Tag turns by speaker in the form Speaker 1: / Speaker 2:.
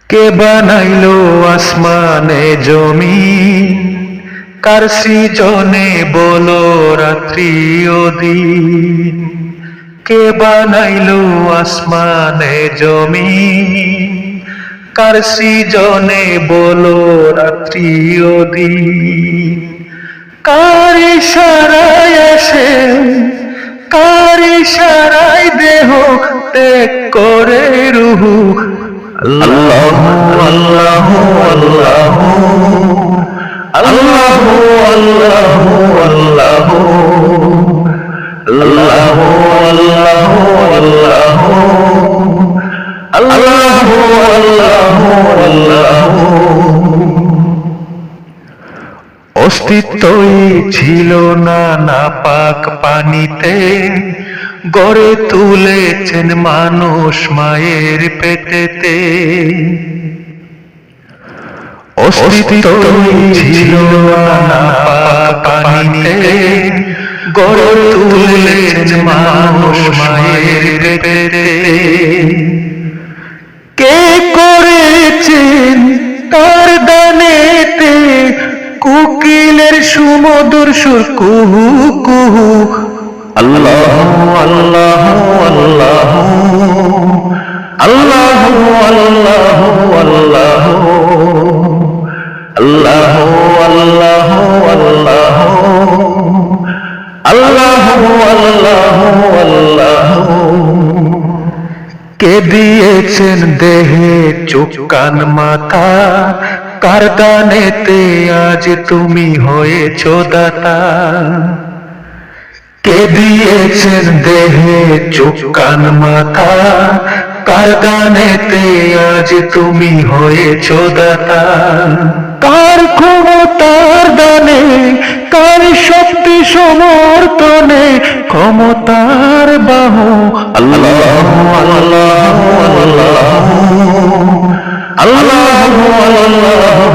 Speaker 1: কে বানাইলো আসমানে জমিন, কার সৃজনে বলো রাত্রি ও দিন। কে বানাইলো আসমানে জমিন, কার সৃজনে বলো রাত্রি ও দিন। কার ইশারায় আসে, কার ইশারায় দেহ ত্যাগ করে রুহু। আল্লাহু আল্লাহু আল্লাহু আল্লাহু আল্লাহু আল্লাহু আল্লাহু আল্লাহু আল্লাহু আল্লাহু আল্লাহু। অস্তিত্বই ছিল না নাপাক পানিতে, গড়ে তুলেছেন মানুষ মায়ের পেটেতে। অস্তিত্বই ছিল না নাপাক পানিতে, গড়ে তুলেছেন মানুষ মায়ের পেটেতে। কে করেছেন তার দানেতে কোকিলের সুমধুর সুর কুহু কুহু। আল্লাহু আল্লাহু আল্লাহু আল্লাহু আল্লাহু আল্লাহু আল্লাহু আল্লাহু আল্লাহু আল্লাহু আল্লাহু। কে দিয়েছেন দেহে চোখ কান মাথা, কার দানেতে আজ তুমি হয়েছ দাতা। কে দিয়েছেন দেহে চোখ কান মাথা, কার দানেতে আজ তুমি হয়েছ দাতা। কার ক্ষমতার দানে, কার শক্তি সমর্থনে ক্ষমতার বাহু। আল্লাহু আল্লাহু আল্লাহু আল্লাহু আল্লাহু